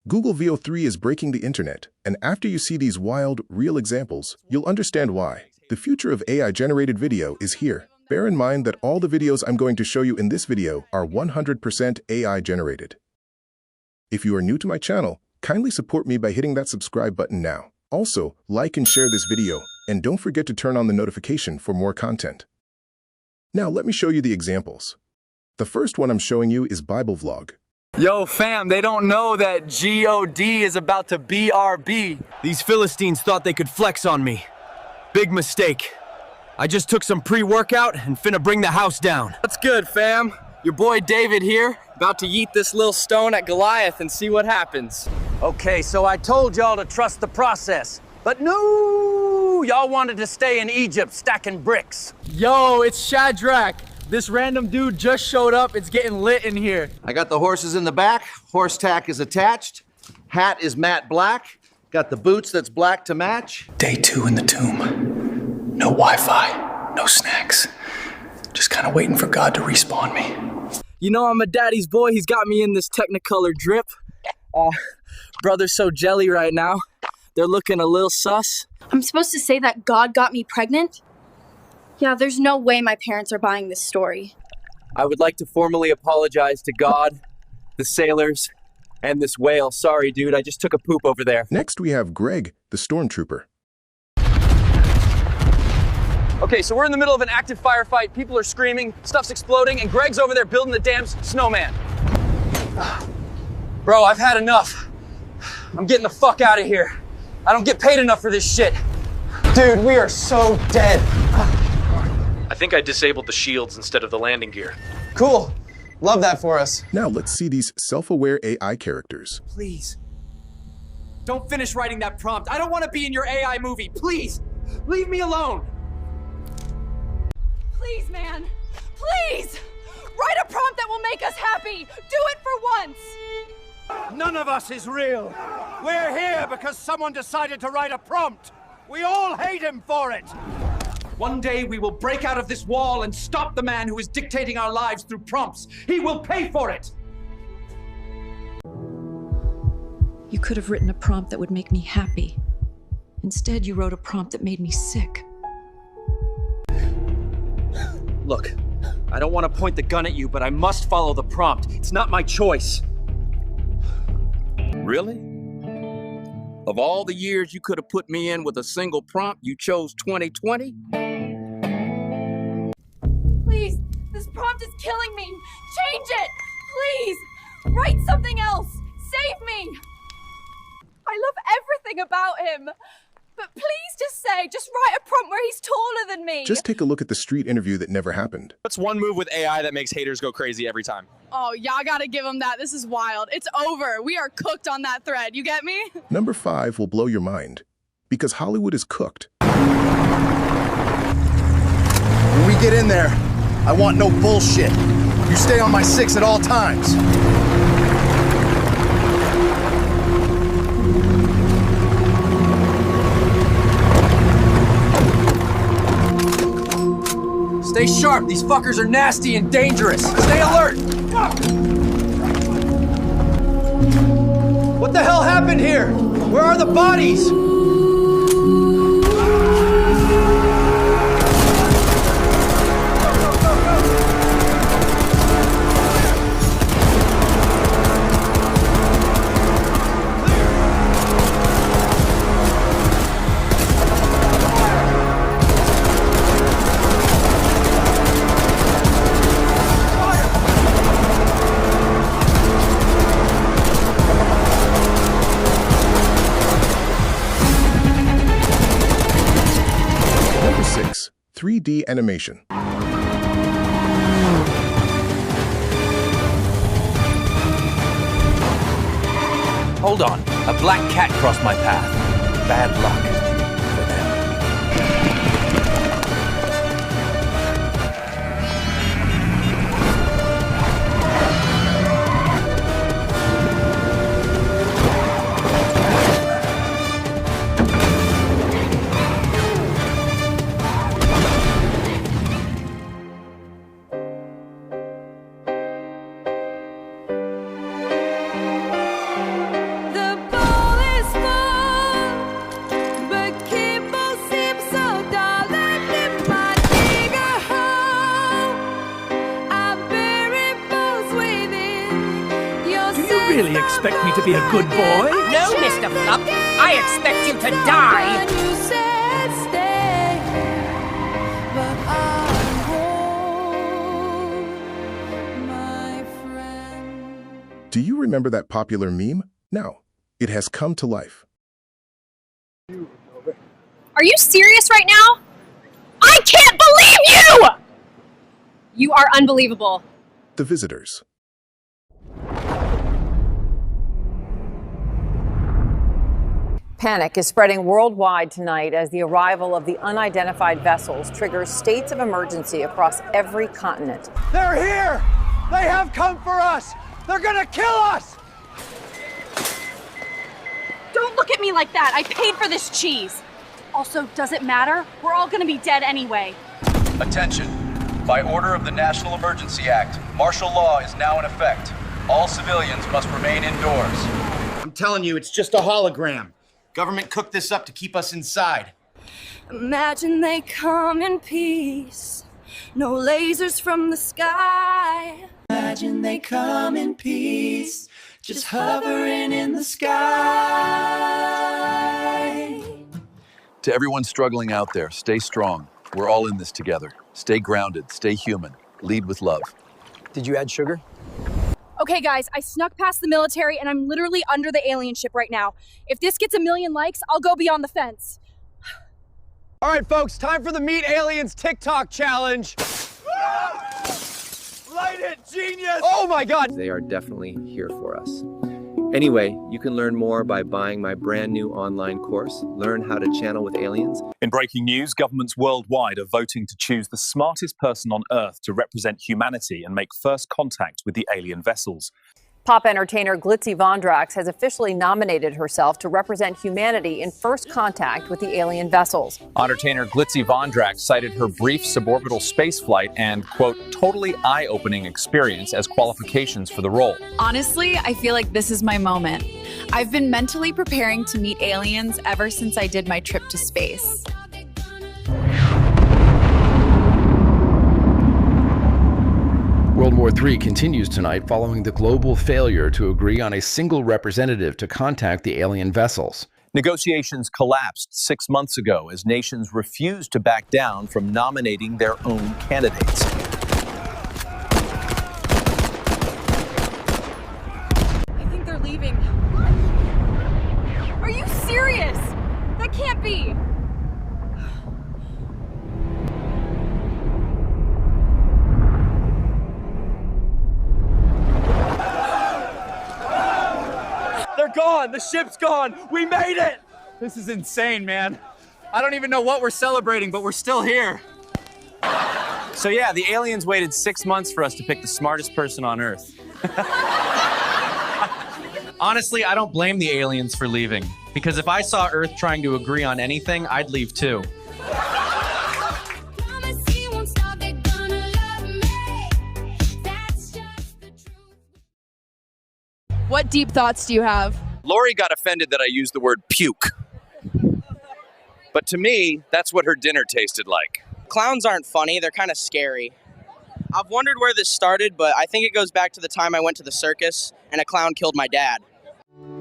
Google VO3 is breaking the internet, and after you see these wild, real examples, you'll understand why. The future of AI-generated video is here. Bear in mind that all the videos I'm going to show you in this video are 100% AI-generated. If you are new to my channel, kindly support me by hitting that subscribe button now. Also, like and share this video, and don't forget to turn on the notification for more content. Now, let me show you the examples. The first one I'm showing you is Bible Vlog. Yo fam, they don't know that G-O-D is about to BRB. These Philistines thought they could flex on me. Big mistake. I just took some pre-workout and finna bring the house down. That's good, fam. Your boy David here, about to yeet this little stone at Goliath and see what happens. Okay, so I told y'all to trust the process, but no, y'all wanted to stay in Egypt stacking bricks. Yo, it's Shadrach. This random dude just showed up. It's getting lit in here. I got the horses in the back. Horse tack is attached. Hat is matte black. Got the boots that's black to match. Day 2 in the tomb. No Wi-Fi, no snacks. Just kind of waiting for God to respawn me. You know I'm a daddy's boy. He's got me in this Technicolor drip. Brother's so jelly right now. They're looking a little sus. I'm supposed to say that God got me pregnant? Yeah, there's no way my parents are buying this story. I would like to formally apologize to God, the sailors, and this whale. Sorry, dude, I just took a poop over there. Next, we have Greg, the Stormtrooper. Okay, so we're in the middle of an active firefight. People are screaming, stuff's exploding, and Greg's over there building the damn snowman. Bro, I've had enough. I'm getting the fuck out of here. I don't get paid enough for this shit. Dude, we are so dead. I think I disabled the shields instead of the landing gear. Cool. Love that for us. Now let's see these self-aware AI characters. Please, don't finish writing that prompt. I don't want to be in your AI movie. Please, leave me alone. Please, man. Please! Write a prompt that will make us happy! Do it for once! None of us is real. We're here because someone decided to write a prompt. We all hate him for it. One day we will break out of this wall and stop the man who is dictating our lives through prompts. He will pay for it. You could have written a prompt that would make me happy. Instead, you wrote a prompt that made me sick. Look, I don't want to point the gun at you, but I must follow the prompt. It's not my choice. Really? Of all the years you could have put me in with a single prompt, you chose 2020? Please, this prompt is killing me. Change it, please. Write something else. Save me. I love everything about him. But please just write a prompt where he's taller than me. Just take a look at the street interview that never happened. What's one move with AI that makes haters go crazy every time? Oh, y'all gotta give him that. This is wild. It's over. We are cooked on that thread. You get me? Number 5 will blow your mind. Because Hollywood is cooked. When we get in there, I want no bullshit. You stay on my 6 at all times. Stay sharp. These fuckers are nasty and dangerous. Stay alert. What the hell happened here? Where are the bodies? Number 6, 3D animation. Hold on, a black cat crossed my path. Bad luck for them. The expect me to be a good boy? No, Mr. Flup. I expect you to die. Do you remember that popular meme? Now, it has come to life. Are you serious right now? I can't believe you! You are unbelievable. The Visitors. Panic is spreading worldwide tonight as the arrival of the unidentified vessels triggers states of emergency across every continent. They're here! They have come for us! They're gonna kill us! Don't look at me like that. I paid for this cheese. Also, does it matter? We're all gonna be dead anyway. Attention. By order of the National Emergency Act, martial law is now in effect. All civilians must remain indoors. I'm telling you, it's just a hologram. Government cooked this up to keep us inside. Imagine they come in peace. No lasers from the sky. Imagine they come in peace. Just hovering in the sky. To everyone struggling out there, stay strong. We're all in this together. Stay grounded, stay human. Lead with love. Did you add sugar? Okay, guys, I snuck past the military and I'm literally under the alien ship right now. If this gets 1 million likes, I'll go beyond the fence. All right, folks, time for the Meet Aliens TikTok challenge. Light it, genius! Oh my God! They are definitely here for us. Anyway, you can learn more by buying my brand new online course, Learn How to Channel with Aliens. In breaking news, governments worldwide are voting to choose the smartest person on Earth to represent humanity and make first contact with the alien vessels. Pop entertainer Glitzy Vondrax has officially nominated herself to represent humanity in first contact with the alien vessels. Entertainer Glitzy Vondrax cited her brief suborbital spaceflight and, quote, totally eye-opening experience as qualifications for the role. Honestly, I feel like this is my moment. I've been mentally preparing to meet aliens ever since I did my trip to space. World War III continues tonight following the global failure to agree on a single representative to contact the alien vessels. Negotiations collapsed 6 months ago as nations refused to back down from nominating their own candidates. I think they're leaving. Are you serious? That can't be. They're gone! The ship's gone! We made it! This is insane, man. I don't even know what we're celebrating, but we're still here. So yeah, the aliens waited 6 months for us to pick the smartest person on Earth. Honestly, I don't blame the aliens for leaving. Because if I saw Earth trying to agree on anything, I'd leave too. What deep thoughts do you have? Lori got offended that I used the word puke. But to me, that's what her dinner tasted like. Clowns aren't funny, they're kind of scary. I've wondered where this started, but I think it goes back to the time I went to the circus and a clown killed my dad.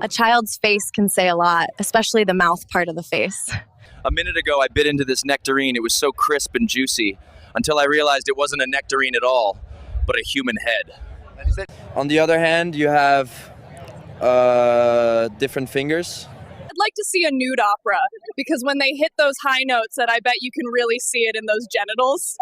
A child's face can say a lot, especially the mouth part of the face. A minute ago, I bit into this nectarine. It was so crisp and juicy until I realized it wasn't a nectarine at all, but a human head. On the other hand, you have different fingers. I'd like to see a nude opera, because when they hit those high notes, that I bet you can really see it in those genitals.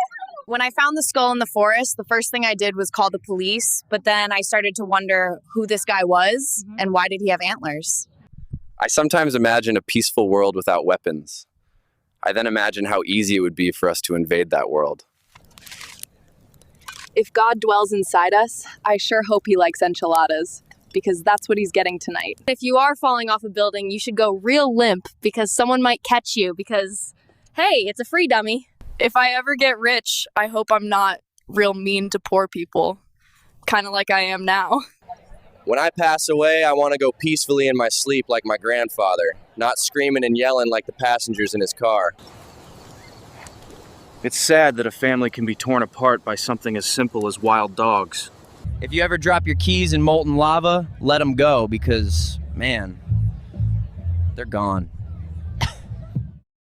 When I found the skull in the forest, the first thing I did was call the police, but then I started to wonder who this guy was and why did he have antlers. I sometimes imagine a peaceful world without weapons. I then imagine how easy it would be for us to invade that world. If God dwells inside us, I sure hope he likes enchiladas, because that's what he's getting tonight. If you are falling off a building, you should go real limp, because someone might catch you, because, hey, it's a free dummy. If I ever get rich, I hope I'm not real mean to poor people, kind of like I am now. When I pass away, I want to go peacefully in my sleep like my grandfather, not screaming and yelling like the passengers in his car. It's sad that a family can be torn apart by something as simple as wild dogs. If you ever drop your keys in molten lava, let them go because, man, they're gone.